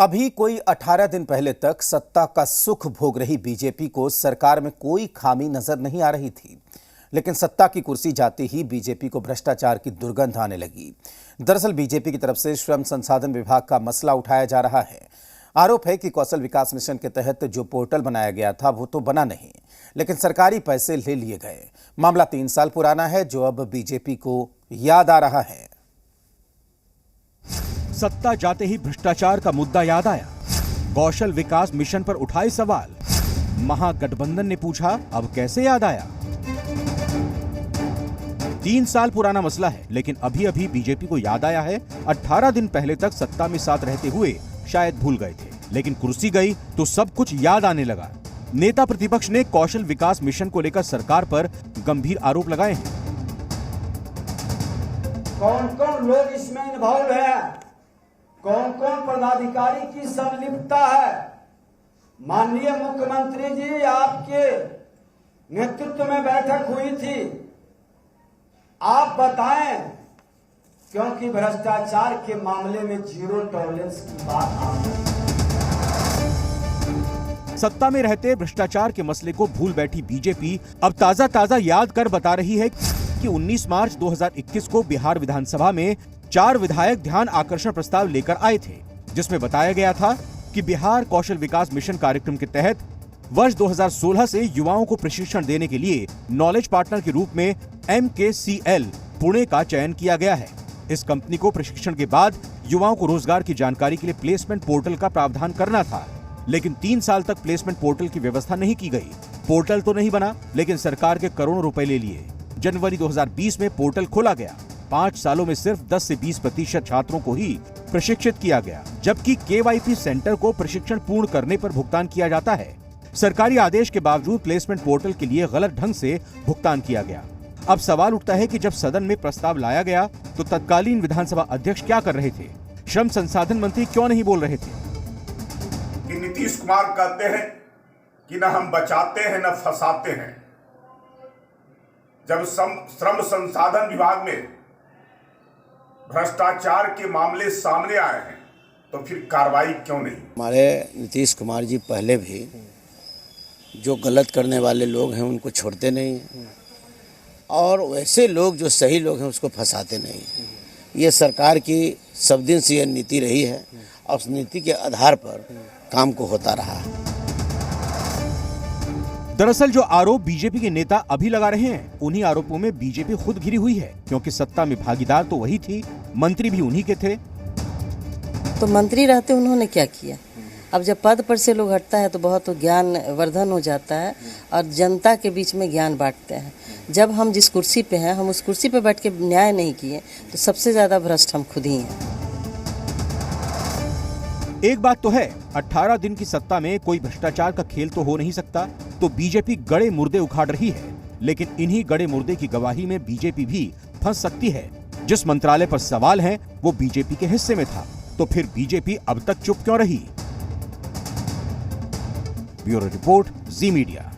अभी कोई 18 दिन पहले तक सत्ता का सुख भोग रही बीजेपी को सरकार में कोई खामी नजर नहीं आ रही थी, लेकिन सत्ता की कुर्सी जाते ही बीजेपी को भ्रष्टाचार की दुर्गंध आने लगी। दरअसल बीजेपी की तरफ से श्रम संसाधन विभाग का मसला उठाया जा रहा है। आरोप है कि कौशल विकास मिशन के तहत जो पोर्टल बनाया गया था वो तो बना नहीं, लेकिन सरकारी पैसे ले लिए गए। मामला 3 साल पुराना है, जो अब बीजेपी को याद आ रहा है। सत्ता जाते ही भ्रष्टाचार का मुद्दा याद आया। कौशल विकास मिशन पर उठाए सवाल। महागठबंधन ने पूछा, अब कैसे याद आया? 3 साल पुराना मसला है, लेकिन अभी अभी बीजेपी को याद आया है। 18 दिन पहले तक सत्ता में साथ रहते हुए शायद भूल गए थे, लेकिन कुर्सी गई तो सब कुछ याद आने लगा। नेता प्रतिपक्ष ने कौशल विकास मिशन को लेकर सरकार पर गंभीर आरोप लगाए हैं। कौन कौन लोग इसमें इन्वॉल्व है, कौन कौन पदाधिकारी की संलिप्तता है? माननीय मुख्यमंत्री जी, आपके नेतृत्व में बैठक हुई थी, आप बताएं, क्योंकि भ्रष्टाचार के मामले में जीरो टॉलरेंस की बात आ रही है। सत्ता में रहते भ्रष्टाचार के मसले को भूल बैठी बीजेपी अब ताजा याद कर बता रही है कि 19 मार्च 2021 को बिहार विधानसभा में 4 विधायक ध्यान आकर्षण प्रस्ताव लेकर आए थे, जिसमें बताया गया था कि बिहार कौशल विकास मिशन कार्यक्रम के तहत वर्ष 2016 से युवाओं को प्रशिक्षण देने के लिए नॉलेज पार्टनर के रूप में MKCL पुणे का चयन किया गया है। इस कंपनी को प्रशिक्षण के बाद युवाओं को रोजगार की जानकारी के लिए प्लेसमेंट पोर्टल का प्रावधान करना था, लेकिन 3 साल तक प्लेसमेंट पोर्टल की व्यवस्था नहीं की गई। पोर्टल तो नहीं बना, लेकिन सरकार के करोड़ों रुपए ले लिए। जनवरी 2020 में पोर्टल खोला गया। 5 सालों में सिर्फ 10 से 20% छात्रों को ही प्रशिक्षित किया गया, जबकि KYP सेंटर को प्रशिक्षण पूर्ण करने पर भुगतान किया जाता है। सरकारी आदेश के बावजूद प्लेसमेंट पोर्टल के लिए गलत ढंग से भुगतान किया गया। अब सवाल उठता है कि जब सदन में प्रस्ताव लाया गया तो तत्कालीन विधानसभा अध्यक्ष क्या कर रहे थे? श्रम संसाधन मंत्री क्यों नहीं बोल रहे थे? कि नीतीश कुमार कहते हैं कि न हम बचाते हैं न फंसाते हैं। जब श्रम संसाधन विभाग में भ्रष्टाचार के मामले सामने आए हैं तो फिर कार्रवाई क्यों नहीं? हमारे नीतीश कुमार जी पहले भी जो गलत करने वाले लोग हैं उनको छोड़ते नहीं, और वैसे लोग जो सही लोग हैं उसको फंसाते नहीं। ये सरकार की सब दिन से यह नीति रही है, और उस नीति के आधार पर काम को होता रहा है। दरअसल जो आरोप बीजेपी के नेता अभी लगा रहे हैं, उन्हीं आरोपों में बीजेपी खुद घिरी हुई है, क्योंकि सत्ता में भागीदार तो वही थी, मंत्री भी उन्हीं के थे। तो मंत्री रहते उन्होंने क्या किया? अब जब पद पर से लोग हटता है तो बहुत ज्ञान वर्धन हो जाता है, और जनता के बीच में ज्ञान बांटते हैं। जब हम जिस कुर्सी पे हैं, हम उस कुर्सी पे बैठ के न्याय नहीं किए तो सबसे ज्यादा भ्रष्ट हम खुद ही हैं। एक बात तो है, 18 दिन की सत्ता में कोई भ्रष्टाचार का खेल तो हो नहीं सकता, तो बीजेपी गड़े मुर्दे उखाड़ रही है, लेकिन इन्हीं गड़े मुर्दे की गवाही में बीजेपी भी फंस सकती है। जिस मंत्रालय पर सवाल है वो बीजेपी के हिस्से में था, तो फिर बीजेपी अब तक चुप क्यों रही? ब्यूरो रिपोर्ट, जी मीडिया।